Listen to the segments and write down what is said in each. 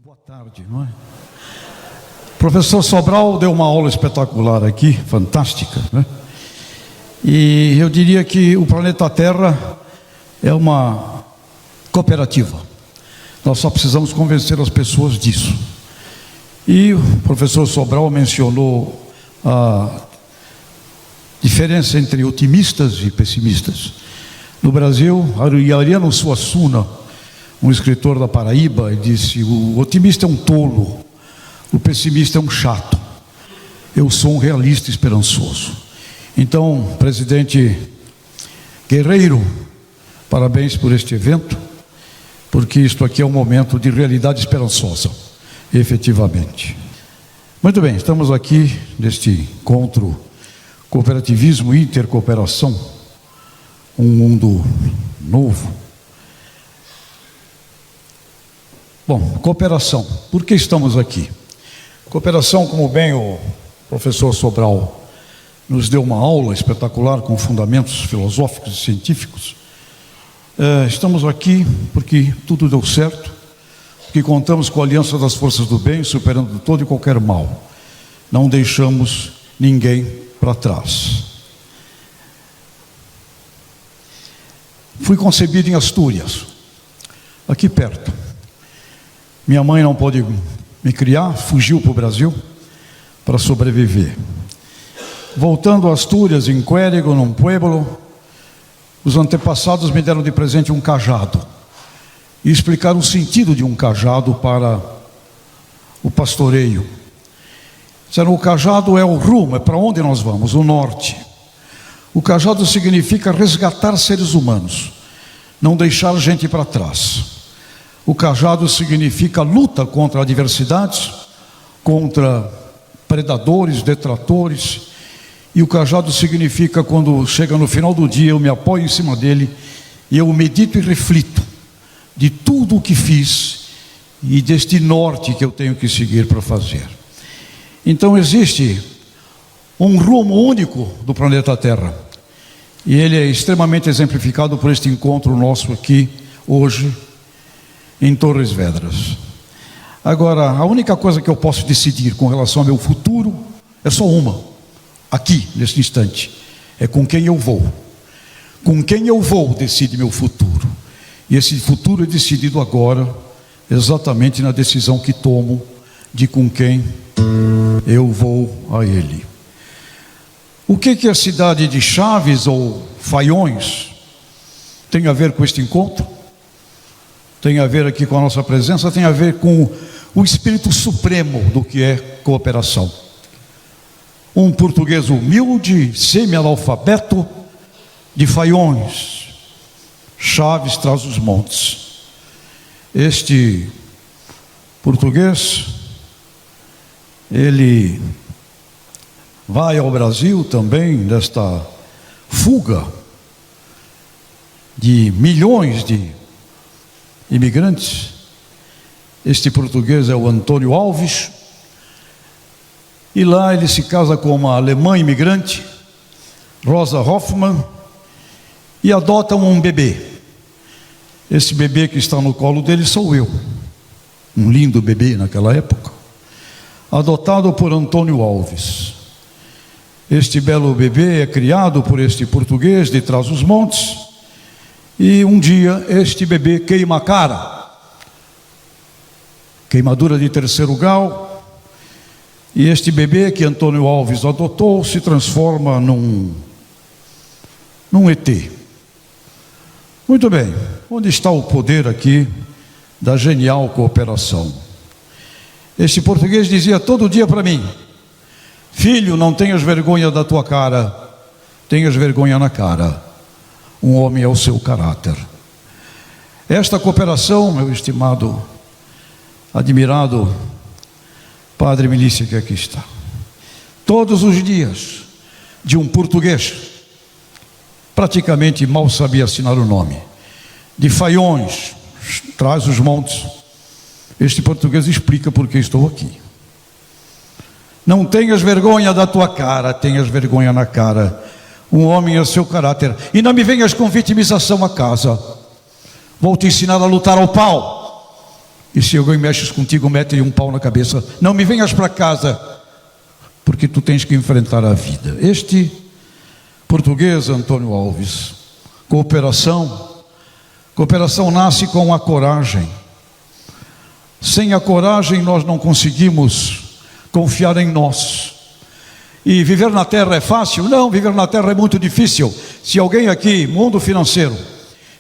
Boa tarde, não é? O professor Sobral deu uma aula espetacular aqui, fantástica, né? E eu diria que o planeta Terra é uma cooperativa. Nós só precisamos convencer as pessoas disso. E o professor Sobral mencionou a diferença entre otimistas e pessimistas. No Brasil, Ariano Suassuna, um escritor da Paraíba, disse: o otimista é um tolo, o pessimista é um chato. Eu sou um realista esperançoso. Então, presidente Guerreiro, parabéns por este evento, porque isto aqui é um momento de realidade esperançosa, efetivamente. Muito bem, estamos aqui neste encontro Cooperativismo e Intercooperação, um mundo novo. Bom, cooperação. Por que estamos aqui? Cooperação, como bem o professor Sobral nos deu uma aula espetacular com fundamentos filosóficos e científicos. Estamos aqui porque tudo deu certo, porque contamos com a aliança das forças do bem, superando todo e qualquer mal. Não deixamos ninguém para trás. Fui concebido em Astúrias, aqui perto. Minha mãe não pôde me criar, fugiu para o Brasil para sobreviver. Voltando a Astúrias, em Quérigo, num pueblo, os antepassados me deram de presente um cajado e explicaram o sentido de um cajado para o pastoreio. Disseram: o cajado é o rumo, é para onde nós vamos, o norte. O cajado significa resgatar seres humanos, não deixar gente para trás. O cajado significa luta contra adversidades, contra predadores, detratores. E o cajado significa, quando chega no final do dia, eu me apoio em cima dele e eu medito e reflito de tudo o que fiz e deste norte que eu tenho que seguir para fazer. Então existe um rumo único do planeta Terra, e ele é extremamente exemplificado por este encontro nosso aqui hoje em Torres Vedras. Agora, a única coisa que eu posso decidir com relação ao meu futuro é só uma, aqui, neste instante: é com quem eu vou. Com quem eu vou decide meu futuro. E esse futuro é decidido agora, exatamente na decisão que tomo de com quem eu vou a ele. O que a cidade de Chaves ou Faiões tem a ver com este encontro? Tem a ver aqui com a nossa presença, tem a ver com o espírito supremo do que é cooperação. Um português humilde, semi-analfabeto, de Faiões, Chaves, Trás-os-Montes. Este português, ele vai ao Brasil também nesta fuga de milhões de imigrantes. Este português é o Antônio Alves, e lá ele se casa com uma alemã imigrante, Rosa Hoffmann, e adotam um bebê. Esse bebê que está no colo dele sou eu, um lindo bebê naquela época, adotado por Antônio Alves. Este belo bebê é criado por este português de Trás-os-Montes, e um dia este bebê queima a cara, queimadura de 3º grau, e este bebê que Antônio Alves adotou se transforma num ET. Muito bem, onde está o poder aqui da genial cooperação? Este português dizia todo dia para mim: filho, não tenhas vergonha da tua cara, tenhas vergonha na cara. Um homem é o seu caráter. Esta cooperação, meu estimado, admirado Padre Milícia, que aqui está, todos os dias, de um português, praticamente mal sabia assinar o nome, de Faiões, Trás-os-Montes, este português explica por que estou aqui. Não tenhas vergonha da tua cara, tenhas vergonha na cara. Um homem é o seu caráter. E não me venhas com vitimização a casa. Vou te ensinar a lutar ao pau. E se alguém mexe contigo, mete-lhe um pau na cabeça. Não me venhas para casa, porque tu tens que enfrentar a vida. Este português, Antônio Alves, cooperação nasce com a coragem. Sem a coragem nós não conseguimos confiar em nós. E viver na terra é fácil? Não, viver na terra é muito difícil. Se alguém aqui, mundo financeiro,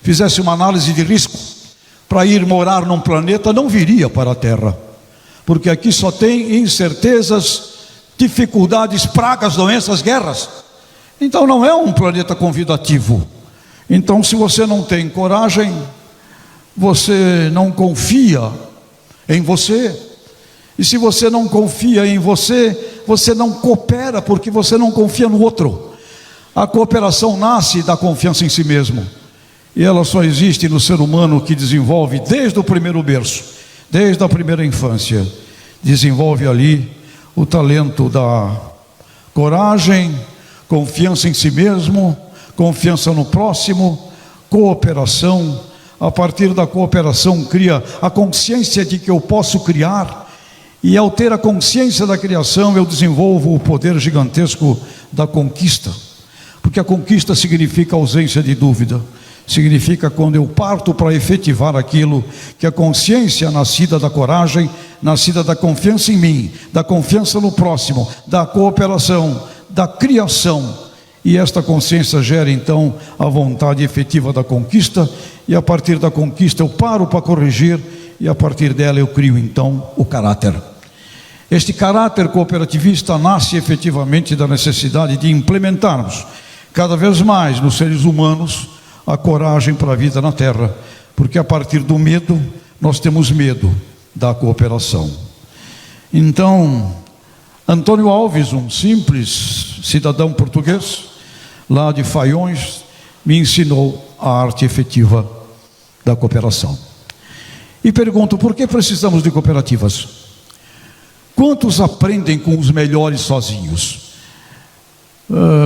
fizesse uma análise de risco para ir morar num planeta, não viria para a terra, porque aqui só tem incertezas, dificuldades, pragas, doenças, guerras. Então não é um planeta convidativo. Então, se você não tem coragem, você não confia em você. E se você não confia em você, você não coopera, porque você não confia no outro. A cooperação nasce da confiança em si mesmo. E ela só existe no ser humano que desenvolve desde o primeiro berço, desde a primeira infância. Desenvolve ali o talento da coragem, confiança em si mesmo, confiança no próximo, cooperação. A partir da cooperação cria a consciência de que eu posso criar. E ao ter a consciência da criação, eu desenvolvo o poder gigantesco da conquista. Porque a conquista significa ausência de dúvida. Significa quando eu parto para efetivar aquilo que a consciência nascida da coragem, nascida da confiança em mim, da confiança no próximo, da cooperação, da criação. E esta consciência gera então a vontade efetiva da conquista. E a partir da conquista eu paro para corrigir. E a partir dela eu crio então o caráter. Este caráter cooperativista nasce efetivamente da necessidade de implementarmos cada vez mais nos seres humanos a coragem para a vida na terra, porque a partir do medo nós temos medo da cooperação. Então, Antônio Alves, um simples cidadão português, lá de Faiões, me ensinou a arte efetiva da cooperação. E pergunto, por que precisamos de cooperativas? Quantos aprendem com os melhores sozinhos?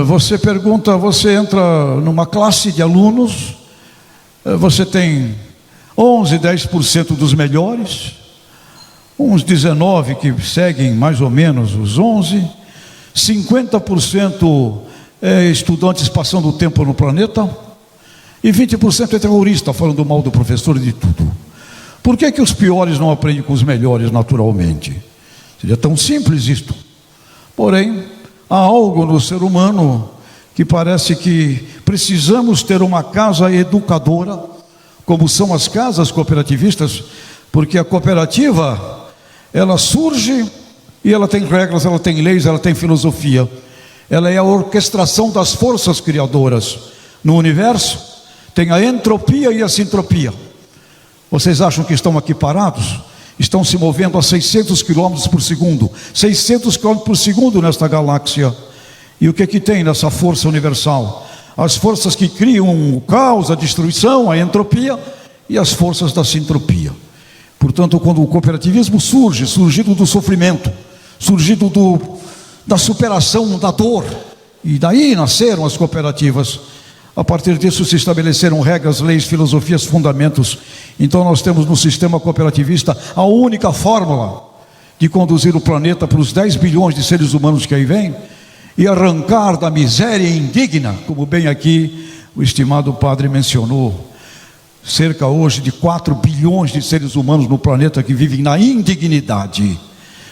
Você pergunta, você entra numa classe de alunos, você tem 11, 10% dos melhores, uns 19 que seguem mais ou menos os 11, 50% estudantes passando o tempo no planeta, e 20% é terrorista, falando mal do professor e de tudo. Por que os piores não aprendem com os melhores naturalmente? Seria tão simples isto. Porém, há algo no ser humano que parece que precisamos ter uma casa educadora, como são as casas cooperativistas, porque a cooperativa, ela surge e ela tem regras, ela tem leis, ela tem filosofia. Ela é a orquestração das forças criadoras. No universo, tem a entropia e a sintropia. Vocês acham que estão aqui parados? Estão se movendo a 600 km por segundo. 600 km por segundo nesta galáxia. E o que tem nessa força universal? As forças que criam o caos, a destruição, a entropia, e as forças da sintropia. Portanto, quando o cooperativismo surge, surgido do sofrimento, surgido da superação da dor, e daí nasceram as cooperativas. A partir disso se estabeleceram regras, leis, filosofias, fundamentos. Então nós temos no sistema cooperativista a única fórmula de conduzir o planeta para os 10 bilhões de seres humanos que aí vêm e arrancar da miséria indigna, como bem aqui o estimado padre mencionou. Cerca hoje de 4 bilhões de seres humanos no planeta que vivem na indignidade.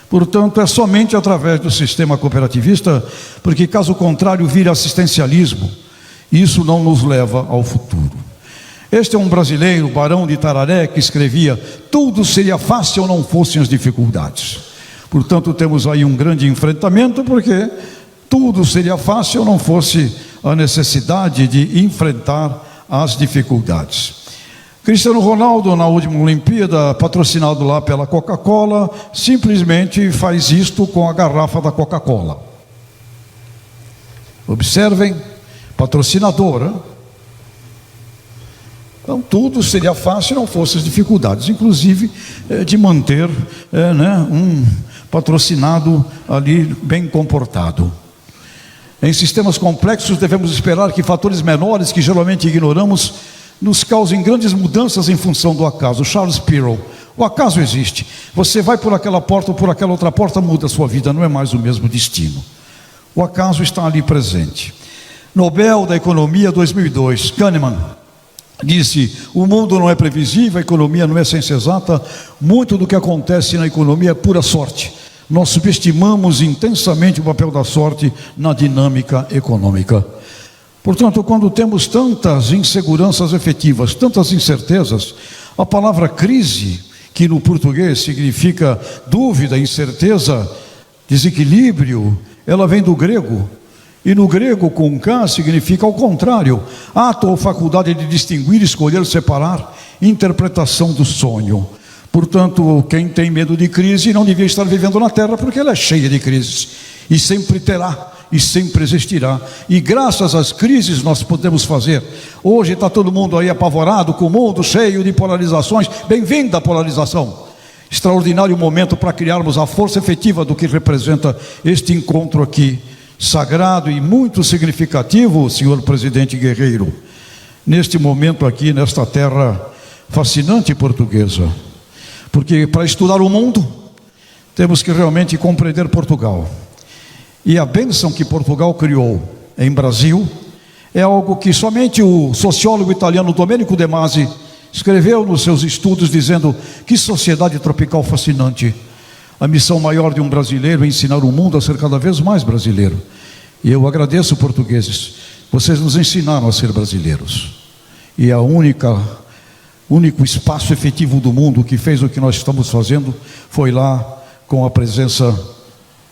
Portanto, é somente através do sistema cooperativista, porque caso contrário vira assistencialismo. Isso não nos leva ao futuro. Este é um brasileiro, Barão de Tararé, que escrevia: tudo seria fácil se não fossem as dificuldades. Portanto, temos aí um grande enfrentamento, porque tudo seria fácil se não fosse a necessidade de enfrentar as dificuldades. Cristiano Ronaldo, na última Olimpíada, patrocinado lá pela Coca-Cola, simplesmente faz isto com a garrafa da Coca-Cola. Observem, patrocinadora. Então tudo seria fácil se não fossem as dificuldades, inclusive de manter um patrocinado ali bem comportado. Em sistemas complexos devemos esperar que fatores menores, que geralmente ignoramos, nos causem grandes mudanças em função do acaso. Charles Perrow, O acaso existe. Você vai por aquela porta ou por aquela outra porta, muda a sua vida, não é mais o mesmo destino. O acaso está ali presente. Nobel da Economia 2002, Kahneman disse: o mundo não é previsível, a economia não é ciência exata, muito do que acontece na economia é pura sorte. Nós subestimamos intensamente o papel da sorte na dinâmica econômica. Portanto, quando temos tantas inseguranças efetivas, tantas incertezas, a palavra crise, que no português significa dúvida, incerteza, desequilíbrio, ela vem do grego. E no grego, com K, significa ao contrário, ato ou faculdade de distinguir, escolher, separar, interpretação do sonho. Portanto, quem tem medo de crise não devia estar vivendo na Terra, porque ela é cheia de crises, e sempre terá, e sempre existirá. E graças às crises nós podemos fazer. Hoje está todo mundo aí apavorado, com o mundo cheio de polarizações. Bem-vinda a polarização. Extraordinário momento para criarmos a força efetiva do que representa este encontro aqui, sagrado e muito significativo, senhor presidente Guerreiro, neste momento aqui, nesta terra fascinante portuguesa. Porque para estudar o mundo, temos que realmente compreender Portugal. E a bênção que Portugal criou em Brasil é algo que somente o sociólogo italiano Domenico De Masi escreveu nos seus estudos, dizendo: que sociedade tropical fascinante. A missão maior de um brasileiro é ensinar o mundo a ser cada vez mais brasileiro. E eu agradeço, portugueses, vocês nos ensinaram a ser brasileiros. E a único espaço efetivo do mundo que fez o que nós estamos fazendo foi lá, com a presença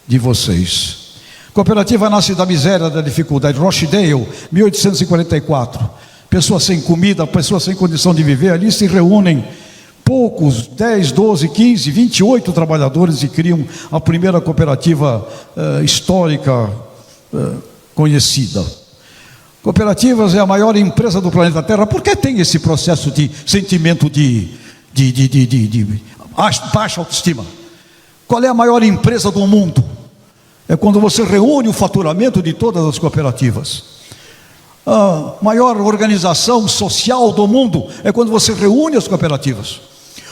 de vocês. Cooperativa nasce da miséria, da dificuldade. Rochdale, 1844. Pessoas sem comida, pessoas sem condição de viver, ali se reúnem poucos, 10, 12, 15, 28 trabalhadores e criam a primeira cooperativa histórica conhecida. Cooperativas é a maior empresa do planeta Terra. Por que tem esse processo de sentimento de baixa autoestima? Qual é a maior empresa do mundo? É quando você reúne o faturamento de todas as cooperativas. A maior organização social do mundo é quando você reúne as cooperativas.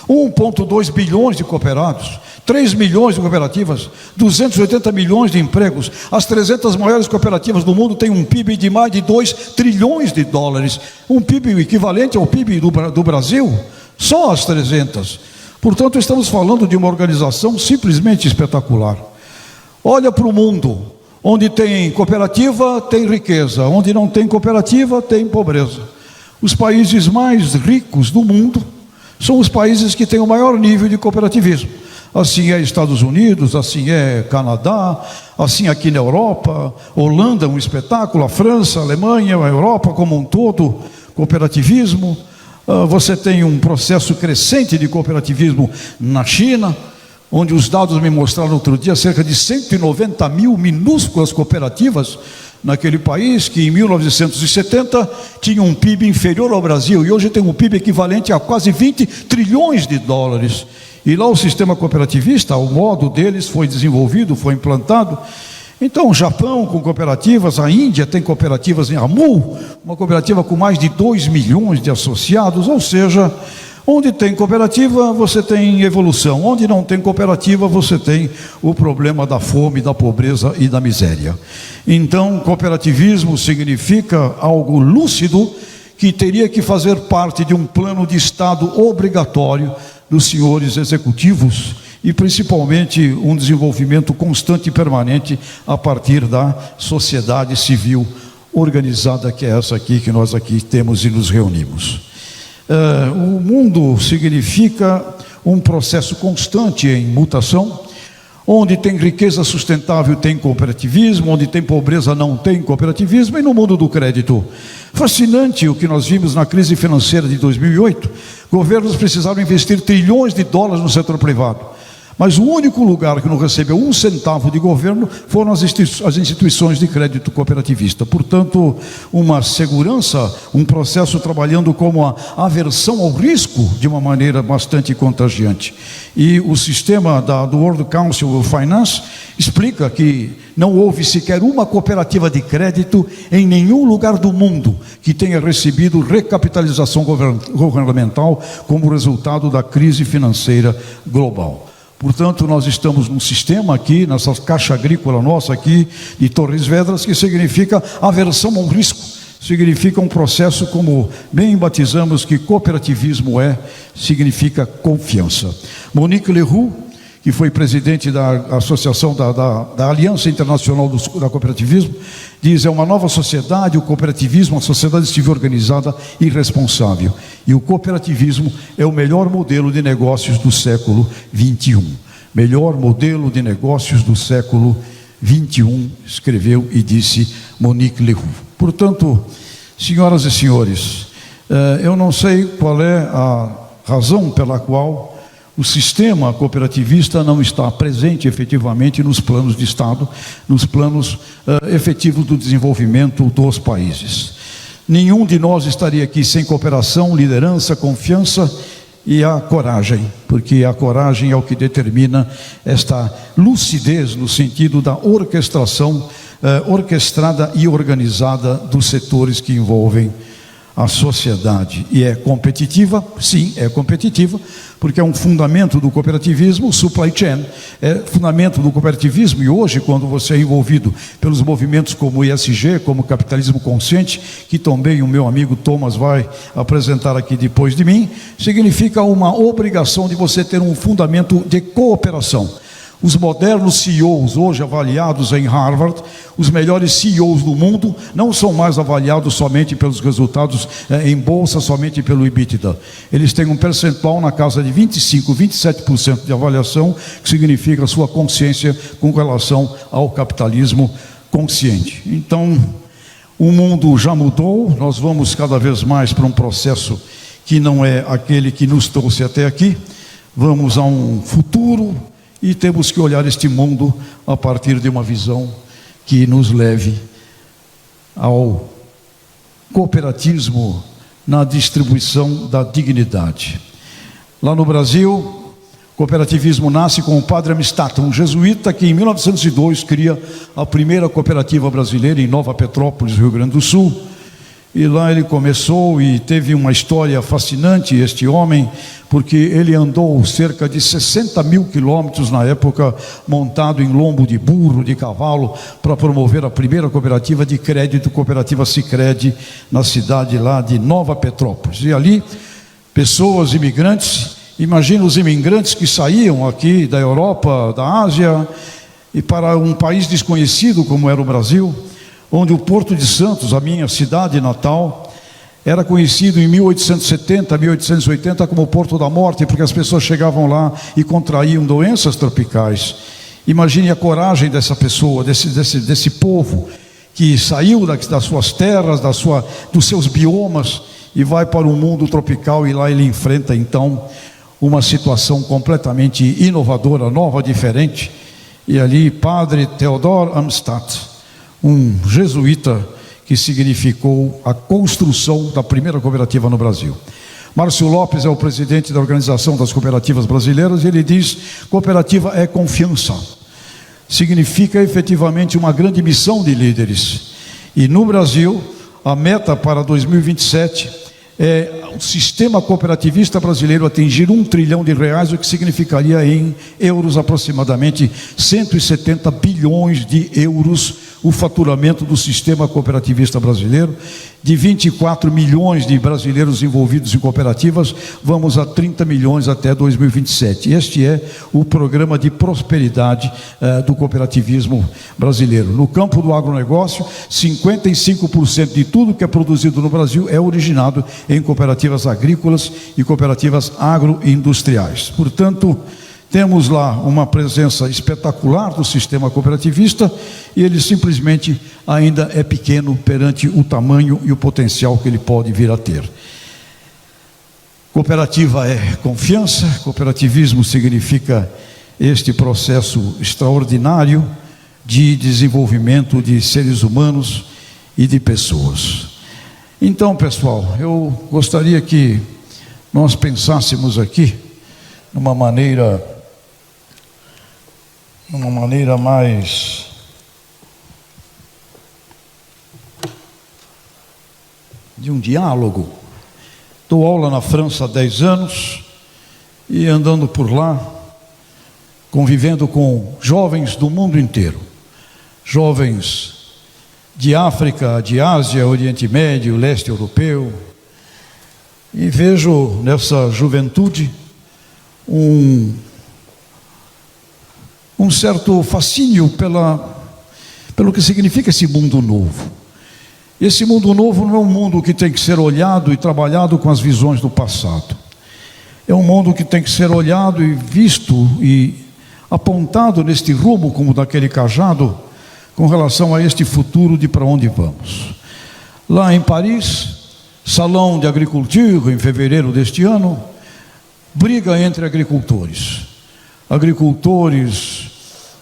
1,2 bilhões de cooperados, 3 milhões de cooperativas, 280 milhões de empregos. As 300 maiores cooperativas do mundo têm um PIB de mais de 2 trilhões de dólares. Um PIB equivalente ao PIB do Brasil, só as 300. Portanto, estamos falando de uma organização simplesmente espetacular. Olha para o mundo, onde tem cooperativa, tem riqueza. Onde não tem cooperativa, tem pobreza. Os países mais ricos do mundo são os países que têm o maior nível de cooperativismo. Assim é Estados Unidos, assim é Canadá, assim aqui na Europa, Holanda, um espetáculo, a França, a Alemanha, a Europa como um todo, cooperativismo. Você tem um processo crescente de cooperativismo na China, onde os dados me mostraram outro dia, cerca de 190 mil minúsculas cooperativas naquele país, que em 1970 tinha um PIB inferior ao Brasil, e hoje tem um PIB equivalente a quase 20 trilhões de dólares. E lá o sistema cooperativista, o modo deles foi desenvolvido, foi implantado. Então o Japão com cooperativas, a Índia tem cooperativas em Amul, uma cooperativa com mais de 2 milhões de associados. Ou seja, onde tem cooperativa, você tem evolução. Onde não tem cooperativa, você tem o problema da fome, da pobreza e da miséria. Então, cooperativismo significa algo lúcido que teria que fazer parte de um plano de Estado obrigatório dos senhores executivos e principalmente um desenvolvimento constante e permanente a partir da sociedade civil organizada, que é essa aqui que nós aqui temos e nos reunimos. O mundo significa um processo constante em mutação. Onde tem riqueza sustentável tem cooperativismo, onde tem pobreza não tem cooperativismo. E no mundo do crédito, fascinante o que nós vimos na crise financeira de 2008. Governos precisaram investir trilhões de dólares no setor privado Mas o único lugar que não recebeu um centavo de governo foram as instituições de crédito cooperativista. Portanto, uma segurança, um processo trabalhando como a aversão ao risco de uma maneira bastante contagiante. E o sistema do World Council of Finance explica que não houve sequer uma cooperativa de crédito em nenhum lugar do mundo que tenha recebido recapitalização governamental como resultado da crise financeira global. Portanto, nós estamos num sistema aqui, nessa caixa agrícola nossa aqui, de Torres Vedras, que significa aversão ao risco, significa um processo, como bem batizamos que cooperativismo significa confiança. Monique Leroux, que foi presidente da Associação da Aliança Internacional da Cooperativismo, diz: é uma nova sociedade, o cooperativismo, uma sociedade civil organizada e responsável. E o cooperativismo é o melhor modelo de negócios do século XXI. Melhor modelo de negócios do século XXI, escreveu e disse Monique Leroux. Portanto, senhoras e senhores, eu não sei qual é a razão pela qual o sistema cooperativista não está presente efetivamente nos planos de Estado, nos planos efetivos do desenvolvimento dos países. Nenhum de nós estaria aqui sem cooperação, liderança, confiança e a coragem, porque a coragem é o que determina esta lucidez no sentido da orquestração orquestrada e organizada dos setores que envolvem a sociedade. E é competitiva? Sim, é competitiva, porque é um fundamento do cooperativismo. O supply chain é fundamento do cooperativismo, e hoje, quando você é envolvido pelos movimentos como o ESG, como o capitalismo consciente, que também o meu amigo Thomas vai apresentar aqui depois de mim, significa uma obrigação de você ter um fundamento de cooperação. Os modernos CEOs, hoje avaliados em Harvard, os melhores CEOs do mundo, não são mais avaliados somente pelos resultados em bolsa, somente pelo EBITDA. Eles têm um percentual na casa de 25%, 27% de avaliação, que significa a sua consciência com relação ao capitalismo consciente. Então, o mundo já mudou, nós vamos cada vez mais para um processo que não é aquele que nos trouxe até aqui. Vamos a um futuro e temos que olhar este mundo a partir de uma visão que nos leve ao cooperativismo na distribuição da dignidade. Lá no Brasil, o cooperativismo nasce com o padre Amistato, um jesuíta que em 1902 cria a primeira cooperativa brasileira em Nova Petrópolis, Rio Grande do Sul. E lá ele começou e teve uma história fascinante, este homem, porque ele andou cerca de 60 mil quilômetros na época, montado em lombo de burro, de cavalo, para promover a primeira cooperativa de crédito, Cooperativa Sicredi, na cidade lá de Nova Petrópolis. E ali, pessoas, imigrantes, imagina os imigrantes que saíam aqui da Europa, da Ásia, e para um país desconhecido como era o Brasil, onde o Porto de Santos, a minha cidade natal, era conhecido em 1870, 1880 como o Porto da Morte, porque as pessoas chegavam lá e contraíam doenças tropicais. Imagine a coragem dessa pessoa, desse povo, que saiu das suas terras, dos seus biomas, e vai para um mundo tropical, e lá ele enfrenta então uma situação completamente inovadora, nova, diferente. E ali, Padre Theodor Amstadt, um jesuíta que significou a construção da primeira cooperativa no Brasil. Márcio Lopes é o presidente da Organização das Cooperativas Brasileiras, e ele diz: cooperativa é confiança. Significa efetivamente uma grande missão de líderes. E no Brasil, a meta para 2027 é o sistema cooperativista brasileiro atingir R$1 trilhão, o que significaria em euros aproximadamente 170 bilhões de euros, o faturamento do sistema cooperativista brasileiro. De 24 milhões de brasileiros envolvidos em cooperativas, vamos a 30 milhões até 2027. Este é o programa de prosperidade do cooperativismo brasileiro. No campo do agronegócio, 55% de tudo que é produzido no Brasil é originado em cooperativas agrícolas e cooperativas agroindustriais. Portanto, temos lá uma presença espetacular do sistema cooperativista, e ele simplesmente ainda é pequeno perante o tamanho e o potencial que ele pode vir a ter. Cooperativa é confiança, cooperativismo significa este processo extraordinário de desenvolvimento de seres humanos e de pessoas. Então, pessoal, eu gostaria que nós pensássemos aqui numa maneira mais de um diálogo. Dou aula na França há 10 anos e andando por lá, convivendo com jovens do mundo inteiro, jovens de África, de Ásia, Oriente Médio, Leste Europeu, e vejo nessa juventude um certo fascínio pelo que significa esse mundo novo. Esse mundo novo não é um mundo que tem que ser olhado e trabalhado com as visões do passado. É um mundo que tem que ser olhado e visto e apontado neste rumo, como daquele cajado, com relação a este futuro de para onde vamos. Lá em Paris, Salão de Agriculture, em fevereiro deste ano, briga entre agricultores. Agricultores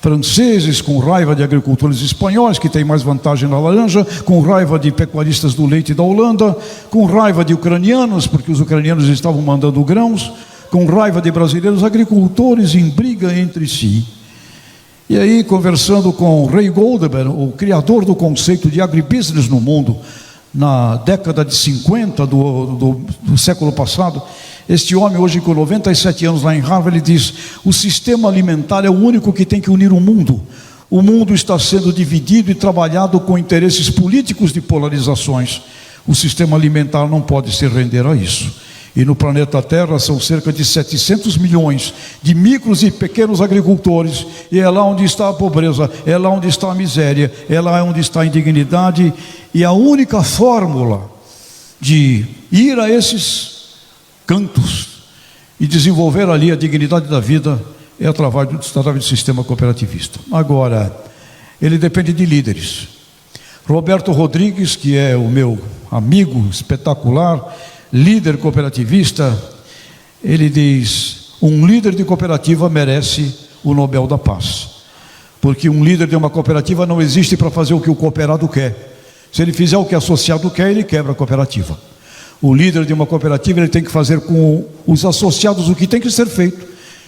franceses com raiva de agricultores espanhóis, que têm mais vantagem na laranja, com raiva de pecuaristas do leite da Holanda, com raiva de ucranianos, porque os ucranianos estavam mandando grãos, com raiva de brasileiros, agricultores em briga entre si. E aí, conversando com Ray Goldberg, o criador do conceito de agribusiness no mundo, na década de 50 do século passado, este homem hoje com 97 anos lá em Harvard, ele diz: o sistema alimentar é o único que tem que unir o mundo. O mundo está sendo dividido e trabalhado com interesses políticos de polarizações. O sistema alimentar não pode se render a isso. E no planeta Terra são cerca de 700 milhões de micros e pequenos agricultores, e é lá onde está a pobreza, é lá onde está a miséria, é lá onde está a indignidade, e a única fórmula de ir a esses cantos e desenvolver ali a dignidade da vida é através do sistema cooperativista. Agora, ele depende de líderes. Roberto Rodrigues, que é o meu amigo espetacular, líder cooperativista, ele diz: um líder de cooperativa merece o Nobel da Paz, porque um líder de uma cooperativa não existe para fazer o que o cooperado quer. Se ele fizer o que o associado quer, ele quebra a cooperativa. O líder de uma cooperativa, ele tem que fazer com os associados o que tem que ser feito,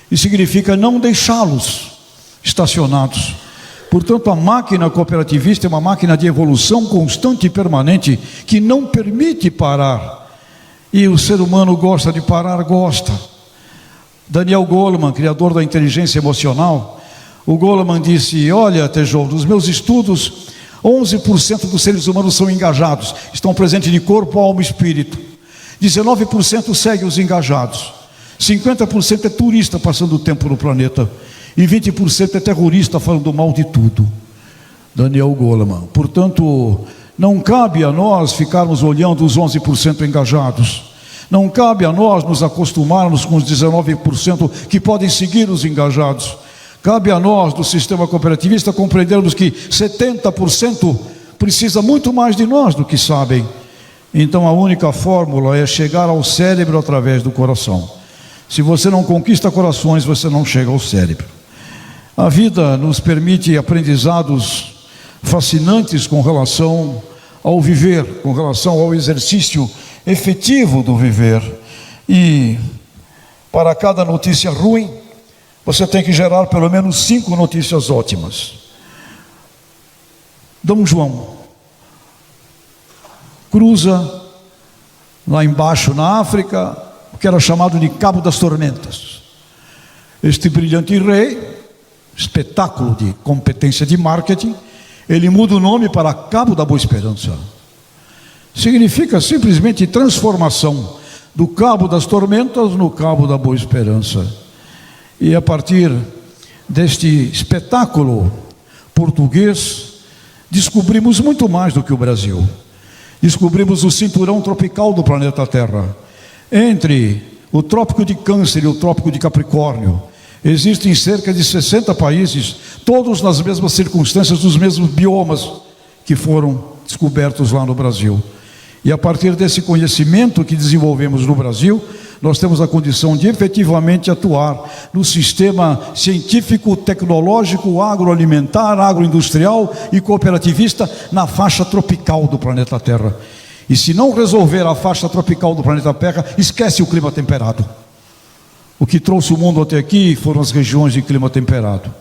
e significa não deixá-los estacionados. Portanto, a máquina cooperativista é uma máquina de evolução constante e permanente, que não permite parar. E o ser humano gosta de parar, gosta. Daniel Goleman, criador da inteligência emocional, o Goleman disse: olha, Tejon, nos meus estudos, 11% dos seres humanos são engajados, estão presentes de corpo, alma e espírito. 19% seguem os engajados. 50% é turista passando o tempo no planeta. E 20% é terrorista falando mal de tudo. Daniel Goleman. Portanto, não cabe a nós ficarmos olhando os 11% engajados. Não cabe a nós nos acostumarmos com os 19% que podem seguir os engajados. Cabe a nós, do sistema cooperativista, compreendermos que 70% precisa muito mais de nós do que sabem. Então a única fórmula é chegar ao cérebro através do coração. Se você não conquista corações, você não chega ao cérebro. A vida nos permite aprendizados fascinantes com relação ao viver, com relação ao exercício efetivo do viver. E para cada notícia ruim, você tem que gerar pelo menos 5 notícias ótimas. Dom João cruza lá embaixo na África, o que era chamado de Cabo das Tormentas. Este brilhante rei, espetáculo de competência de marketing, ele muda o nome para Cabo da Boa Esperança. Significa simplesmente transformação do Cabo das Tormentas no Cabo da Boa Esperança. E a partir deste espetáculo português, descobrimos muito mais do que o Brasil. Descobrimos o cinturão tropical do planeta Terra. Entre o Trópico de Câncer e o Trópico de Capricórnio, existem cerca de 60 países, todos nas mesmas circunstâncias, dos mesmos biomas que foram descobertos lá no Brasil. E a partir desse conhecimento que desenvolvemos no Brasil, nós temos a condição de efetivamente atuar no sistema científico, tecnológico, agroalimentar, agroindustrial e cooperativista na faixa tropical do planeta Terra. E se não resolver a faixa tropical do planeta Terra, esquece o clima temperado. O que trouxe o mundo até aqui foram as regiões de clima temperado.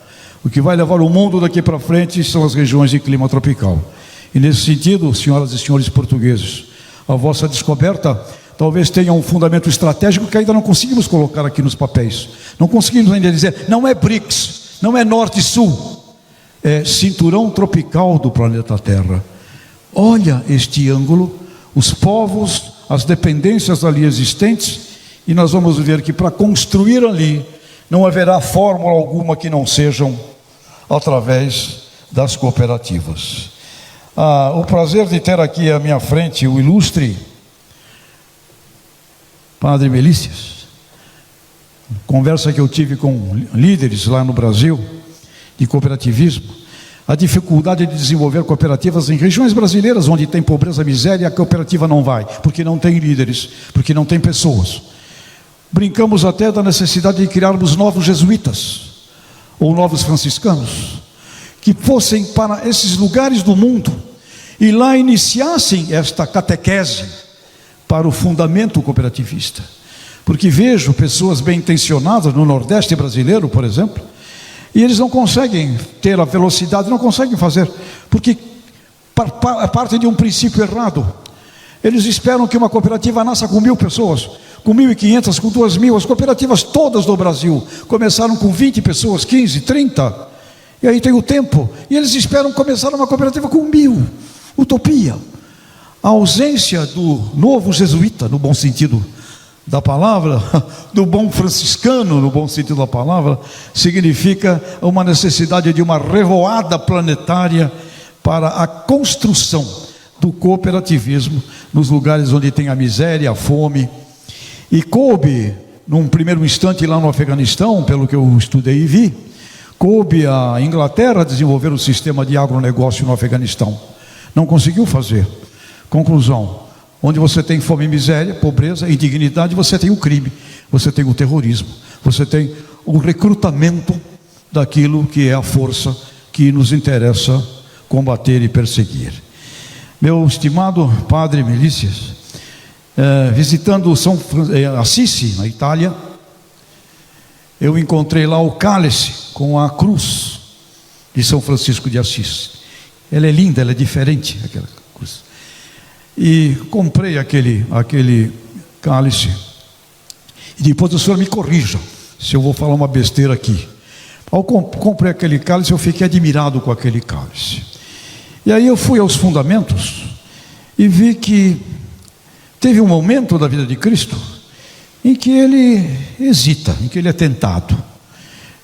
O que vai levar o mundo daqui para frente são as regiões de clima tropical. E nesse sentido, senhoras e senhores portugueses, a vossa descoberta talvez tenha um fundamento estratégico que ainda não conseguimos colocar aqui nos papéis. Não conseguimos ainda dizer, não é BRICS, não é Norte e Sul, é cinturão tropical do planeta Terra. Olha este ângulo, os povos, as dependências ali existentes, e nós vamos ver que para construir ali não haverá fórmula alguma que não sejam através das cooperativas. O prazer de ter aqui à minha frente o ilustre Padre Melícias. Conversa que eu tive com líderes lá no Brasil de cooperativismo, a dificuldade de desenvolver cooperativas em regiões brasileiras onde tem pobreza, miséria, a cooperativa não vai, porque não tem líderes, porque não tem pessoas. Brincamos até da necessidade de criarmos novos jesuítas ou novos franciscanos que fossem para esses lugares do mundo e lá iniciassem esta catequese para o fundamento cooperativista. Porque vejo pessoas bem intencionadas no Nordeste brasileiro, por exemplo, e eles não conseguem ter a velocidade, não conseguem fazer, porque partem de um princípio errado. Eles esperam que uma cooperativa nasça com 1.000 pessoas, com 1.500, com 2.000. As cooperativas todas do Brasil começaram com 20 pessoas, 15, 30. E aí tem o tempo. E eles esperam começar uma cooperativa com 1.000. Utopia. A ausência do novo jesuíta, no bom sentido da palavra, do bom franciscano, no bom sentido da palavra, significa uma necessidade de uma revoada planetária para a construção do cooperativismo nos lugares onde tem a miséria, a fome. E coube, num primeiro instante lá no Afeganistão, pelo que eu estudei e vi, coube a Inglaterra desenvolver um sistema de agronegócio no Afeganistão. Não conseguiu fazer. Conclusão, onde você tem fome, miséria, pobreza, indignidade, você tem o crime, você tem o terrorismo, você tem o recrutamento daquilo que é a força que nos interessa combater e perseguir. Meu estimado Padre Melícias, visitando Assisi, na Itália, eu encontrei lá o cálice com a cruz de São Francisco de Assis. Ela é linda, ela é diferente, aquela cruz. E comprei aquele cálice. E depois o senhor me corrija se eu vou falar uma besteira aqui. Ao comprei aquele cálice, eu fiquei admirado com aquele cálice. E aí eu fui aos fundamentos e vi que teve um momento da vida de Cristo em que ele hesita, em que ele é tentado.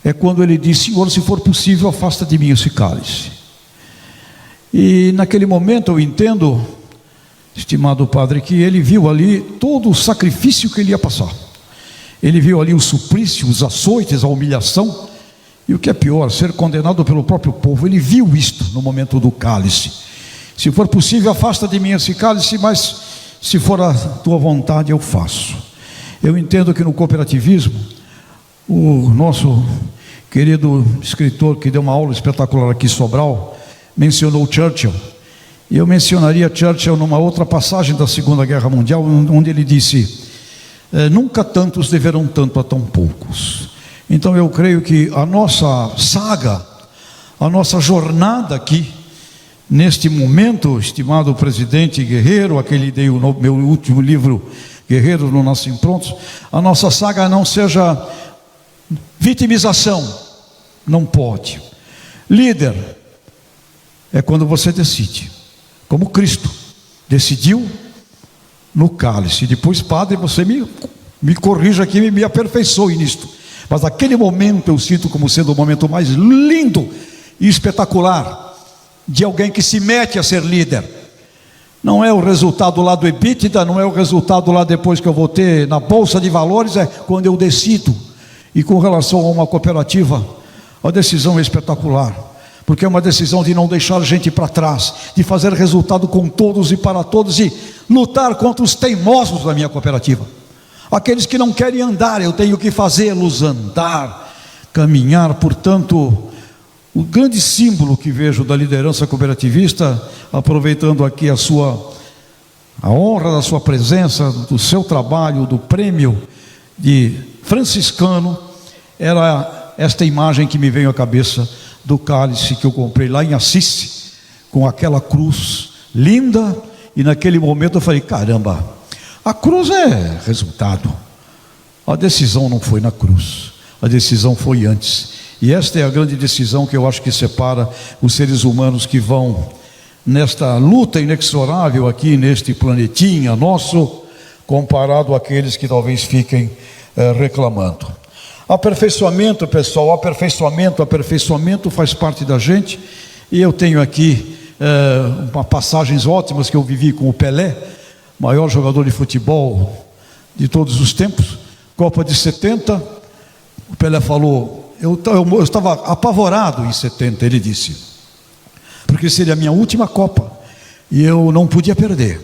É quando ele diz: Senhor, se for possível, afasta de mim esse cálice. E naquele momento eu entendo, estimado Padre, que ele viu ali todo o sacrifício que ele ia passar. Ele viu ali o suplício, os açoites, a humilhação, e o que é pior, ser condenado pelo próprio povo. Ele viu isto no momento do cálice. Se for possível, afasta de mim esse cálice, mas se for a tua vontade, eu faço. Eu entendo que no cooperativismo, o nosso querido escritor que deu uma aula espetacular aqui em Sobral mencionou Churchill. E eu mencionaria Churchill numa outra passagem da Segunda Guerra Mundial, onde ele disse: nunca tantos deverão tanto a tão poucos. Então eu creio que a nossa saga, a nossa jornada aqui, neste momento, estimado presidente Guerreiro, a quem lhe dei o meu último livro, Guerreiros não Nascem Prontos, a nossa saga não seja vitimização, não pode. Líder é quando você decide, como Cristo decidiu no cálice. Depois, Padre, você me corrija aqui, me aperfeiçoe nisto. Mas naquele momento eu sinto como sendo o momento mais lindo e espetacular de alguém que se mete a ser líder. Não é o resultado lá do EBITDA, não é o resultado lá depois que eu vou ter na Bolsa de Valores, é quando eu decido. E com relação a uma cooperativa, a decisão é espetacular, porque é uma decisão de não deixar gente para trás, de fazer resultado com todos e para todos, e lutar contra os teimosos da minha cooperativa. Aqueles que não querem andar, eu tenho que fazê-los andar, caminhar. Portanto, o grande símbolo que vejo da liderança cooperativista, aproveitando aqui a honra da sua presença, do seu trabalho, do prêmio de franciscano, era esta imagem que me veio à cabeça do cálice que eu comprei lá em Assis, com aquela cruz linda, e naquele momento eu falei, caramba, a cruz é resultado, a decisão não foi na cruz, a decisão foi antes, e esta é a grande decisão que eu acho que separa os seres humanos que vão nesta luta inexorável aqui neste planetinha nosso, comparado àqueles que talvez fiquem reclamando. Aperfeiçoamento, pessoal, aperfeiçoamento faz parte da gente, e eu tenho aqui passagens ótimas que eu vivi com o Pelé, maior jogador de futebol de todos os tempos. Copa de 70, o Pelé falou, eu estava apavorado em 70, ele disse, porque seria a minha última Copa, e eu não podia perder.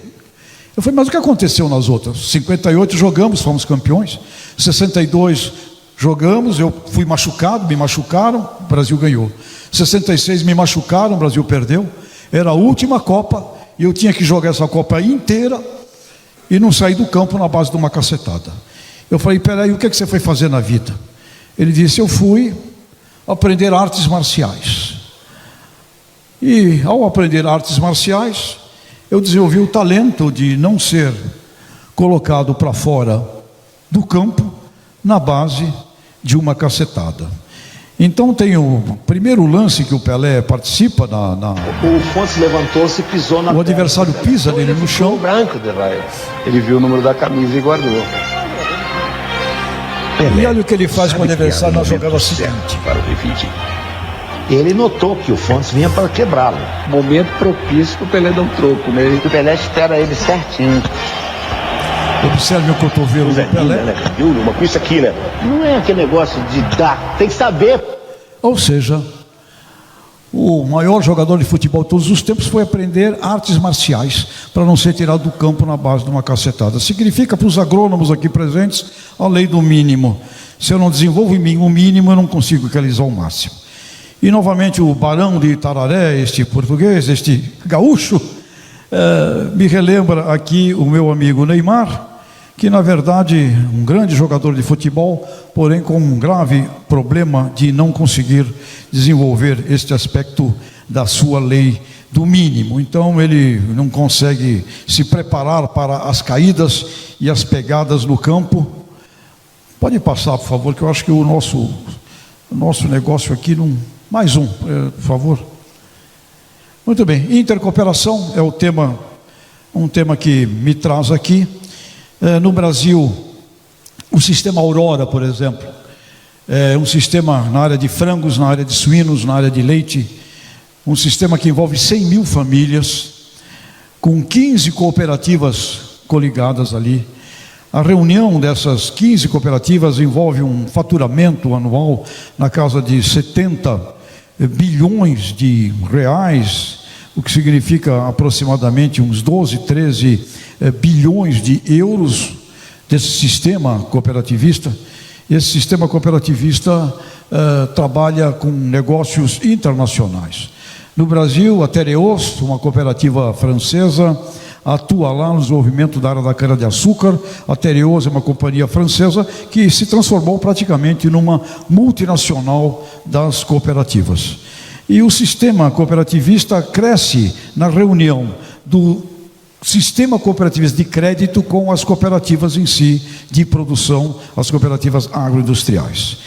Eu falei, mas o que aconteceu nas outras? 58 jogamos, fomos campeões, 62 jogamos, eu fui machucado, me machucaram, o Brasil ganhou. 66 me machucaram, o Brasil perdeu. Era a última Copa, e eu tinha que jogar essa Copa inteira, e não sair do campo na base de uma cacetada. Eu falei, peraí, o que você foi fazer na vida? Ele disse, eu fui aprender artes marciais. E ao aprender artes marciais, eu desenvolvi o talento de não ser colocado para fora do campo na base de uma cacetada. Então tem o primeiro lance que o Pelé participa O Fontes levantou-se e pisou na o adversário pisa nele no chão. Branco de raio. Ele viu o número da camisa e guardou. E olha o que ele faz com o adversário na jogada seguinte. Para dividir. Ele notou que o Fontes vinha para quebrá-lo. Momento propício para o Pelé dar um troco, né? O Pelé espera ele certinho. Observe o cotovelo do Pelé. Viu? Com isso aqui, né? Não é aquele negócio de dar, tem que saber. Ou seja, o maior jogador de futebol de todos os tempos foi aprender artes marciais para não ser tirado do campo na base de uma cacetada. Significa para os agrônomos aqui presentes a lei do mínimo. Se eu não desenvolvo o mínimo, eu não consigo realizar o máximo. E novamente o Barão de Itararé, este português, este gaúcho, me relembra aqui o meu amigo Neymar, que na verdade um grande jogador de futebol, porém com um grave problema de não conseguir desenvolver este aspecto da sua lei do mínimo. Então ele não consegue se preparar para as caídas e as pegadas no campo. Pode passar, por favor, que eu acho que o nosso negócio aqui não... Mais um, por favor. Muito bem, intercooperação é um tema que me traz aqui. No Brasil, o sistema Aurora, por exemplo, é um sistema na área de frangos, na área de suínos, na área de leite, um sistema que envolve 100 mil famílias, com 15 cooperativas coligadas ali. A reunião dessas 15 cooperativas envolve um faturamento anual na casa de 70 bilhões de reais, o que significa aproximadamente uns 12, 13 bilhões de euros desse sistema cooperativista. Esse sistema cooperativista trabalha com negócios internacionais. No Brasil, a Tereos, uma cooperativa francesa, atua lá no desenvolvimento da área da cana-de-açúcar. A Tereos é uma companhia francesa que se transformou praticamente numa multinacional das cooperativas. E o sistema cooperativista cresce na reunião do sistema cooperativista de crédito com as cooperativas em si de produção, as cooperativas agroindustriais.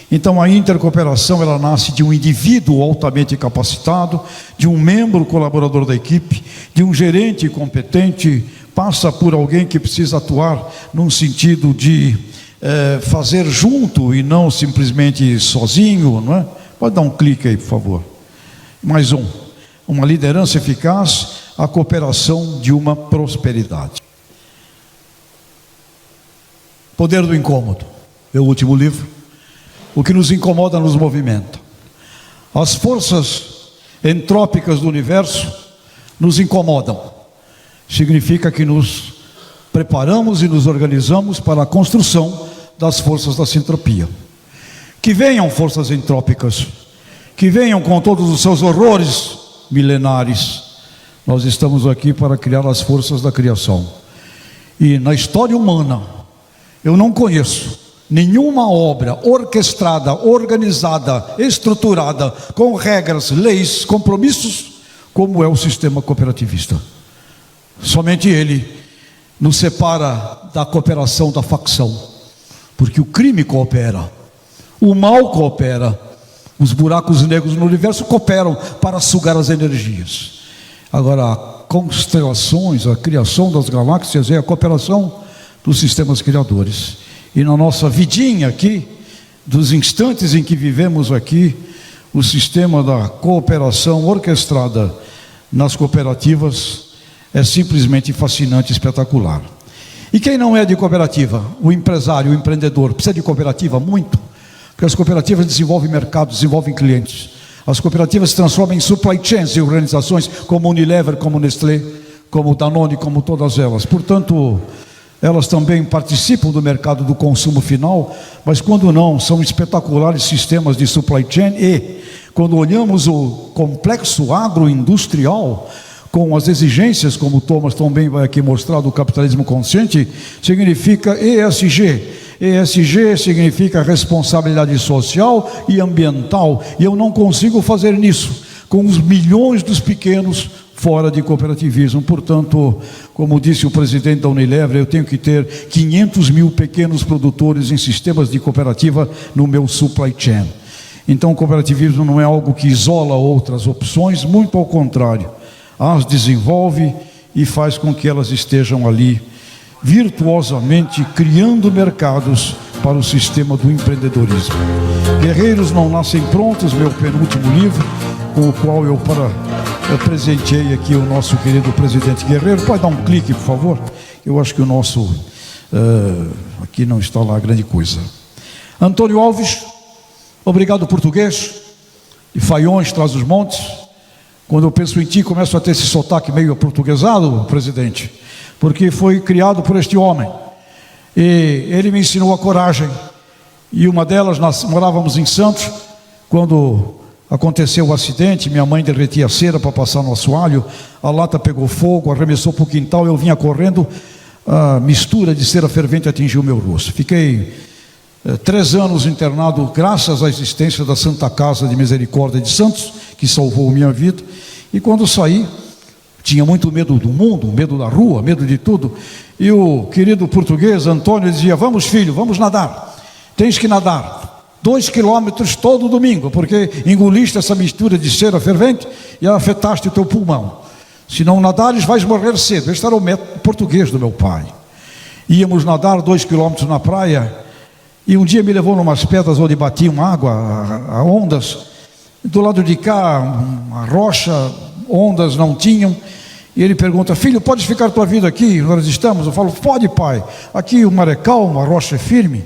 Então a intercooperação, ela nasce de um indivíduo altamente capacitado, de um membro colaborador da equipe, de um gerente competente, passa por alguém que precisa atuar num sentido de fazer junto e não simplesmente sozinho, não é? Pode dar um clique aí, por favor. Mais uma liderança eficaz, a cooperação de uma prosperidade. Poder do incômodo, é o último livro. O que nos incomoda nos movimenta. As forças entrópicas do universo nos incomodam. Significa que nos preparamos e nos organizamos para a construção das forças da sintropia. Que venham forças entrópicas, que venham com todos os seus horrores milenares. Nós estamos aqui para criar as forças da criação. E na história humana, eu não conheço nenhuma obra orquestrada, organizada, estruturada, com regras, leis, compromissos, como é o sistema cooperativista. Somente ele nos separa da cooperação da facção, porque o crime coopera, o mal coopera, os buracos negros no universo cooperam para sugar as energias. Agora, a constelações, a criação das galáxias é a cooperação dos sistemas criadores. E na nossa vidinha aqui, dos instantes em que vivemos aqui, o sistema da cooperação orquestrada nas cooperativas é simplesmente fascinante, espetacular. E quem não é de cooperativa? O empresário, o empreendedor, precisa de cooperativa muito, porque as cooperativas desenvolvem mercados, desenvolvem clientes. As cooperativas se transformam em supply chains e organizações como Unilever, como Nestlé, como Danone, como todas elas. Portanto, elas também participam do mercado do consumo final, mas quando não, são espetaculares sistemas de supply chain. E quando olhamos o complexo agroindustrial, com as exigências, como o Thomas também vai aqui mostrar, do capitalismo consciente, significa ESG. ESG significa responsabilidade social e ambiental, e eu não consigo fazer nisso com os milhões dos pequenos fora de cooperativismo. Portanto, como disse o presidente da Unilever, eu tenho que ter 500 mil pequenos produtores em sistemas de cooperativa no meu supply chain. Então o cooperativismo não é algo que isola outras opções, muito ao contrário, as desenvolve e faz com que elas estejam ali virtuosamente criando mercados para o sistema do empreendedorismo. Guerreiros não nascem prontos, meu penúltimo livro, com o qual eu presenteei aqui o nosso querido presidente Guerreiro. Pode dar um clique, por favor? Eu acho que o nosso aqui não está lá grande coisa. Antônio Alves, obrigado português, de Faiões, Trás-os-Montes. Quando eu penso em ti, começo a ter esse sotaque meio aportuguesado, presidente, porque foi criado por este homem, e ele me ensinou a coragem, e uma delas, nós morávamos em Santos, quando aconteceu o acidente, minha mãe derretia cera para passar no assoalho, a lata pegou fogo, arremessou para o quintal, eu vinha correndo, a mistura de cera fervente atingiu meu rosto. Fiquei 3 anos internado, graças à existência da Santa Casa de Misericórdia de Santos, que salvou minha vida, e quando saí, tinha muito medo do mundo, medo da rua, medo de tudo, e o querido português Antônio dizia: vamos filho, vamos nadar, tens que nadar 2 quilômetros todo domingo, porque engoliste essa mistura de cera fervente e afetaste o teu pulmão, se não nadares vais morrer cedo. Este era o método português do meu pai. Íamos nadar 2 quilômetros na praia, e um dia me levou numas pedras onde batiam água, a ondas, do lado de cá, uma rocha, ondas não tinham, e ele pergunta: filho, podes ficar tua vida aqui, nós estamos? Eu falo: pode, pai, aqui o mar é calmo, a rocha é firme.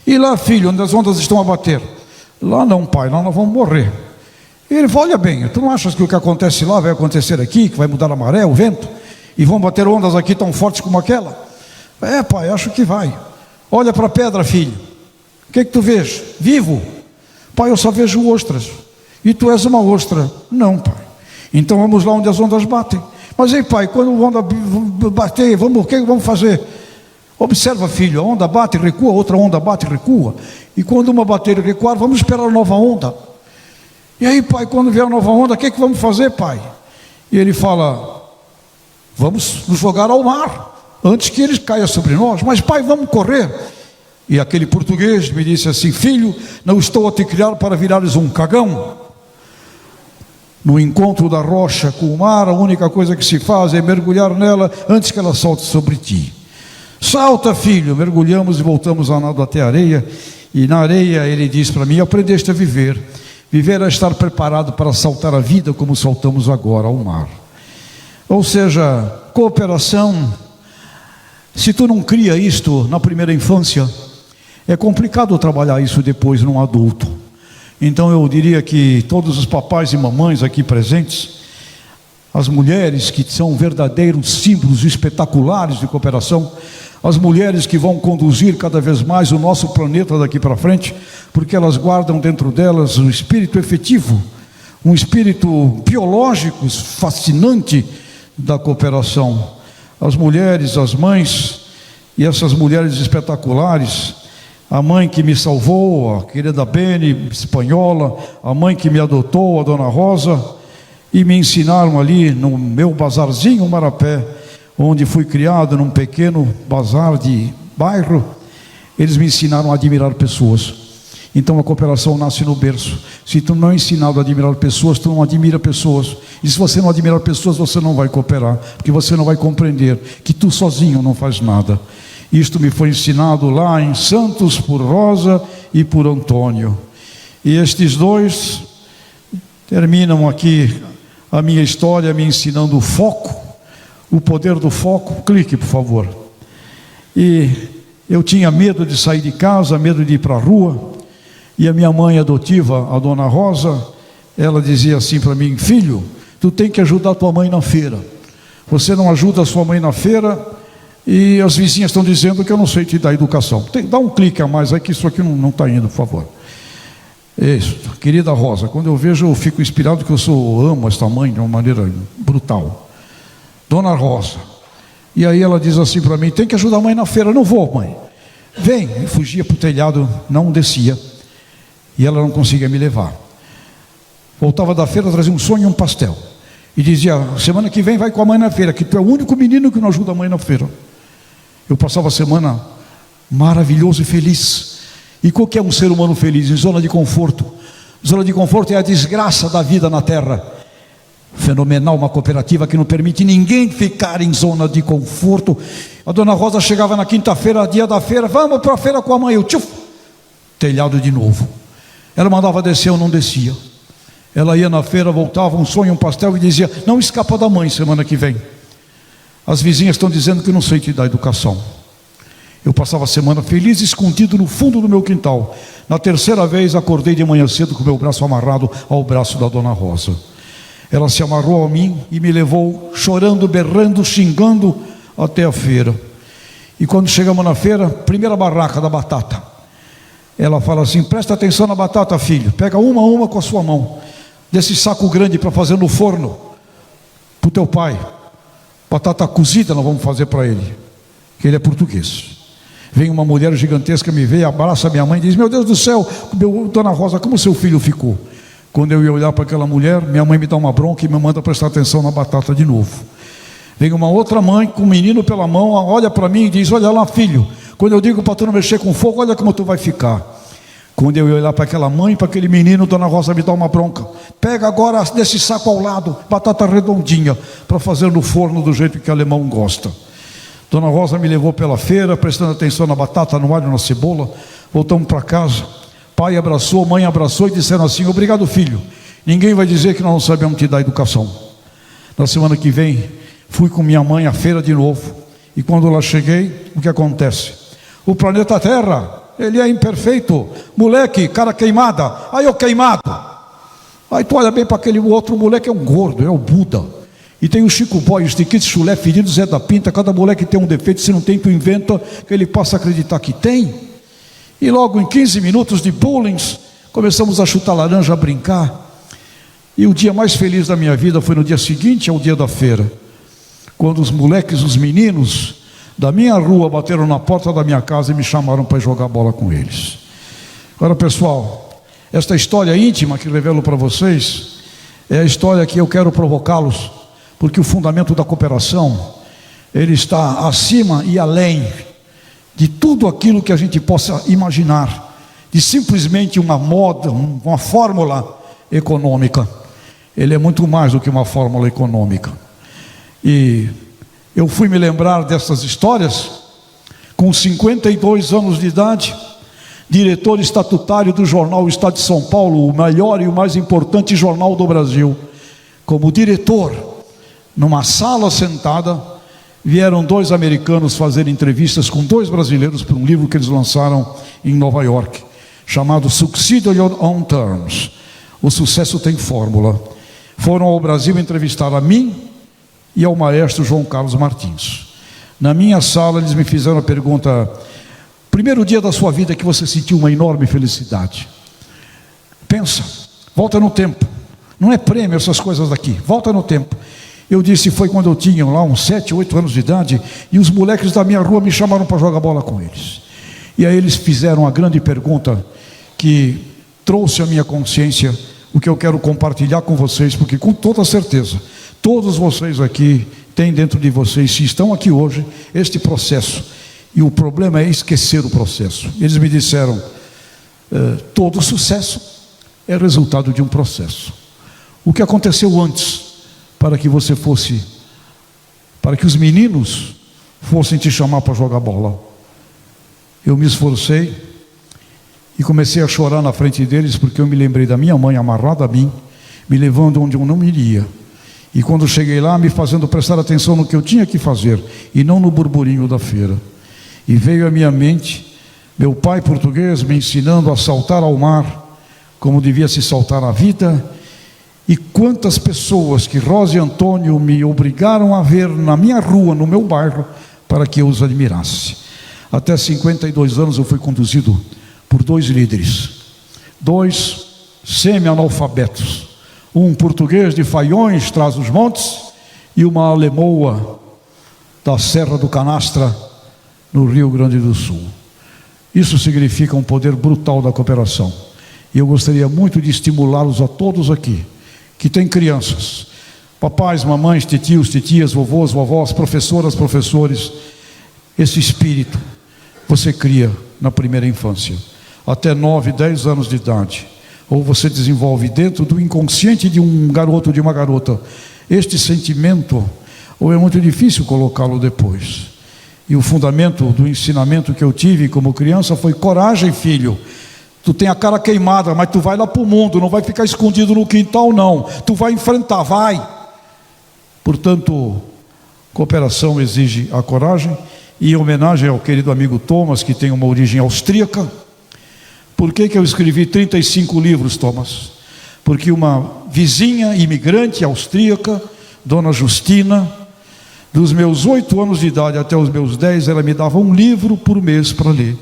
E lá, filho, onde as ondas estão a bater? Lá não, pai, lá nós vamos morrer. E ele fala: olha bem, tu não achas que o que acontece lá vai acontecer aqui, que vai mudar a maré, o vento, e vão bater ondas aqui tão fortes como aquela? É, pai, acho que vai. Olha para a pedra, filho, o que tu vês? Vivo? Pai, eu só vejo ostras. E tu és uma ostra? Não, pai. Então vamos lá onde as ondas batem. Mas ei, pai, quando a onda bater, o que vamos fazer? Observa, filho, a onda bate e recua, outra onda bate e recua, e quando uma bater e recuar, vamos esperar a nova onda. E aí, pai, quando vier a nova onda, o que vamos fazer, pai? E ele fala: vamos nos jogar ao mar, antes que ele caia sobre nós. Mas pai, vamos correr. E aquele português me disse assim: filho, não estou a te criar para virares um cagão. No encontro da rocha com o mar, a única coisa que se faz é mergulhar nela antes que ela salte sobre ti. Salta, filho. Mergulhamos e voltamos a nado até a areia, e na areia ele diz para mim: aprendeste a viver. Viver é estar preparado para saltar a vida como saltamos agora ao mar. Ou seja, cooperação, se tu não cria isto na primeira infância, é complicado trabalhar isso depois num adulto. Então eu diria que todos os papais e mamães aqui presentes, as mulheres que são verdadeiros símbolos espetaculares de cooperação, as mulheres que vão conduzir cada vez mais o nosso planeta daqui para frente, porque elas guardam dentro delas um espírito efetivo, um espírito biológico fascinante da cooperação. As mulheres, as mães, e essas mulheres espetaculares, a mãe que me salvou, a querida Beni, espanhola, a mãe que me adotou, a Dona Rosa, e me ensinaram ali no meu bazarzinho Marapé, onde fui criado num pequeno bazar de bairro, eles me ensinaram a admirar pessoas. Então a cooperação nasce no berço. Se tu não é ensinado a admirar pessoas, tu não admira pessoas. E se você não admirar pessoas, você não vai cooperar, porque você não vai compreender que tu sozinho não faz nada. Isto me foi ensinado lá em Santos por Rosa e por Antônio. E estes dois terminam aqui a minha história me ensinando o foco, o poder do foco. Clique, por favor. E eu tinha medo de sair de casa, medo de ir para a rua. E a minha mãe adotiva, a Dona Rosa, ela dizia assim para mim: filho, tu tem que ajudar a tua mãe na feira. Você não ajuda a sua mãe na feira, e as vizinhas estão dizendo que eu não sei te dar educação. Dá um clique a mais aí, que isso aqui não está indo, por favor. Isso, querida Rosa, quando eu vejo, eu fico inspirado, que eu amo esta mãe de uma maneira brutal. Dona Rosa. E aí ela diz assim para mim: tem que ajudar a mãe na feira. Não vou, mãe. Vem. E fugia para o telhado, não descia. E ela não conseguia me levar. Voltava da feira, trazia um sonho e um pastel. E dizia: semana que vem vai com a mãe na feira, que tu é o único menino que não ajuda a mãe na feira. Eu passava a semana maravilhoso e feliz. E qual que é um ser humano feliz? Em zona de conforto. Zona de conforto é a desgraça da vida na terra. Fenomenal, uma cooperativa que não permite ninguém ficar em zona de conforto. A Dona Rosa chegava na quinta-feira, dia da feira: vamos para a feira com a mãe. Eu, tchuf, telhado de novo. Ela mandava descer, eu não descia. Ela ia na feira, voltava, um sonho, um pastel, e dizia: não escapa da mãe semana que vem. As vizinhas estão dizendo que não sei te dar educação. Eu passava a semana feliz, escondido no fundo do meu quintal. Na terceira vez, acordei de manhã cedo com o meu braço amarrado ao braço da Dona Rosa. Ela se amarrou a mim e me levou chorando, berrando, xingando até a feira. E quando chegamos na feira, primeira barraca da batata. Ela fala assim: presta atenção na batata, filho. Pega uma com a sua mão. Desse saco grande para fazer no forno para o teu pai. Batata cozida nós vamos fazer para ele, que ele é português. Vem uma mulher gigantesca, me vê, abraça minha mãe e diz: meu Deus do céu, Dona Rosa, como seu filho ficou? Quando eu ia olhar para aquela mulher, minha mãe me dá uma bronca e me manda prestar atenção na batata de novo. Vem uma outra mãe com um menino pela mão, olha para mim e diz: olha lá, filho, quando eu digo para tu não mexer com fogo, olha como tu vai ficar. Quando eu ia olhar para aquela mãe, para aquele menino, Dona Rosa me dá uma bronca: pega agora desse saco ao lado, batata redondinha, para fazer no forno do jeito que o alemão gosta. Dona Rosa me levou pela feira, prestando atenção na batata, no alho, na cebola. Voltamos para casa. Pai abraçou, mãe abraçou e disseram assim: obrigado, filho. Ninguém vai dizer que nós não sabemos te dar educação. Na semana que vem, fui com minha mãe à feira de novo. E quando lá cheguei, o que acontece? O planeta Terra, ele é imperfeito. Moleque, cara queimada. Aí eu queimado. Aí tu olha bem para aquele outro moleque, é um gordo, é o Buda. E tem o Chico Boy, o Stiquito, Chulé, Ferido, Zé da Pinta. Cada moleque tem um defeito, se não tem, tu inventa, que ele passa a acreditar que tem. E logo em 15 minutos de bullying, começamos a chutar laranja, a brincar. E o dia mais feliz da minha vida foi no dia seguinte ao dia da feira, quando os moleques, os meninos da minha rua bateram na porta da minha casa e me chamaram para jogar bola com eles. Agora, pessoal, esta história íntima que revelo para vocês é a história que eu quero provocá-los, porque o fundamento da cooperação, ele está acima e além de tudo aquilo que a gente possa imaginar, de simplesmente uma moda, uma fórmula econômica. Ele é muito mais do que uma fórmula econômica. E eu fui me lembrar dessas histórias com 52 anos de idade, diretor estatutário do jornal Estado de São Paulo, o maior e o mais importante jornal do Brasil. Como diretor, numa sala sentada, vieram 2 americanos fazer entrevistas com 2 brasileiros para um livro que eles lançaram em Nova York, chamado Succeed on Terms. O sucesso tem fórmula. foram ao Brasil entrevistar a mim e ao maestro João Carlos Martins. Na minha sala eles me fizeram a pergunta: primeiro dia da sua vida que você sentiu uma enorme felicidade. Pensa, volta no tempo. Não é prêmio essas coisas daqui, volta no tempo. Eu disse, foi quando eu tinha lá uns 7, 8 anos de idade, e os moleques da minha rua me chamaram para jogar bola com eles. E aí eles fizeram a grande pergunta que trouxe à minha consciência o que eu quero compartilhar com vocês, porque com toda certeza, todos vocês aqui têm dentro de vocês, se estão aqui hoje, este processo. E o problema é esquecer o processo. Eles me disseram, todo sucesso é resultado de um processo. O que aconteceu antes para que você fosse, para que os meninos fossem te chamar para jogar bola? Eu me esforcei e comecei a chorar na frente deles, porque eu me lembrei da minha mãe amarrada a mim, me levando onde eu não iria. E quando cheguei lá, me fazendo prestar atenção no que eu tinha que fazer, e não no burburinho da feira. E veio à minha mente meu pai português me ensinando a saltar ao mar, como devia se saltar na vida. E quantas pessoas que Rosa e Antônio me obrigaram a ver na minha rua, no meu bairro, para que eu os admirasse. Até 52 anos eu fui conduzido por 2 líderes, 2 semi-analfabetos, um português de Faiões, Trás-os-Montes, e uma alemoa da Serra do Canastra, no Rio Grande do Sul. Isso significa um poder brutal da cooperação. E eu gostaria muito de estimulá-los a todos aqui, que têm crianças, papais, mamães, titios, titias, vovôs, vovós, professoras, professores. Esse espírito você cria na primeira infância, até 9, 10 anos de idade, ou você desenvolve dentro do inconsciente de um garoto, de uma garota, este sentimento, ou é muito difícil colocá-lo depois. E o fundamento do ensinamento que eu tive como criança foi: coragem, filho. Tu tem a cara queimada, mas tu vai lá para o mundo, não vai ficar escondido no quintal, não. Tu vai enfrentar, vai. Portanto, cooperação exige a coragem. E em homenagem ao querido amigo Thomas, que tem uma origem austríaca. Por que eu escrevi 35 livros, Thomas? Porque uma vizinha imigrante austríaca, Dona Justina, dos meus 8 anos de idade até os meus 10, ela me dava um livro por mês para ler.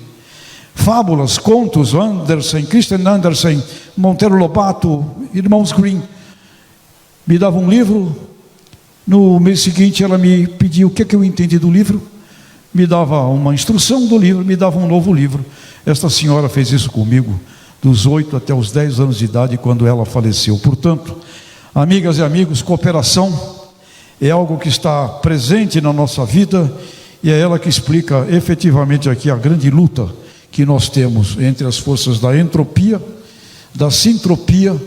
Fábulas, contos, Andersen, Christian Andersen, Monteiro Lobato, Irmãos Grimm. Me dava um livro. No mês seguinte ela me pedia o que eu entendi do livro, me dava uma instrução do livro, me dava um novo livro. Esta senhora fez isso comigo dos 8 até os 10 anos de idade, quando ela faleceu. Portanto, amigas e amigos, cooperação é algo que está presente na nossa vida, e é ela que explica efetivamente aqui a grande luta que nós temos entre as forças da entropia, da sintropia.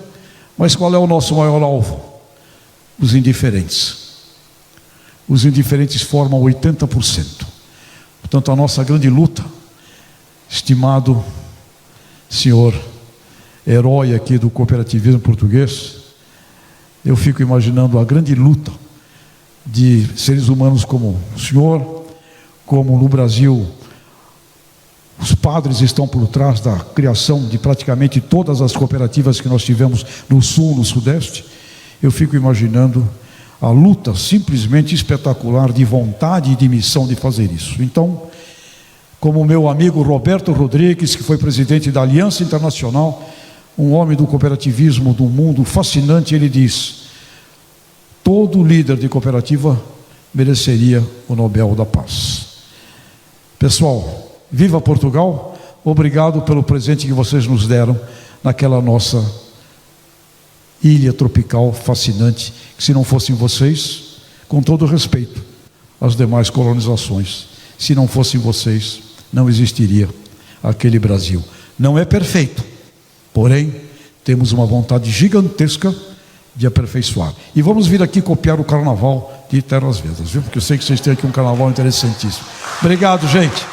Mas qual é o nosso maior alvo? Os indiferentes. Os indiferentes formam 80%. Portanto, a nossa grande luta, estimado senhor herói aqui do cooperativismo português, eu fico imaginando a grande luta de seres humanos como o senhor, como no Brasil os padres estão por trás da criação de praticamente todas as cooperativas que nós tivemos no Sul, no Sudeste. Eu fico imaginando a luta simplesmente espetacular de vontade e de missão de fazer isso. Então, como o meu amigo Roberto Rodrigues, que foi presidente da Aliança Internacional, um homem do cooperativismo do mundo fascinante, ele diz: todo líder de cooperativa mereceria o Nobel da Paz. Pessoal, viva Portugal! Obrigado pelo presente que vocês nos deram naquela nossa ilha tropical fascinante, que se não fossem vocês, com todo respeito às demais colonizações, se não fossem vocês, não existiria aquele Brasil. Não é perfeito, porém temos uma vontade gigantesca de aperfeiçoar. E vamos vir aqui copiar o carnaval de Terras Vedras, viu? Porque eu sei que vocês têm aqui um carnaval interessantíssimo. Obrigado, gente.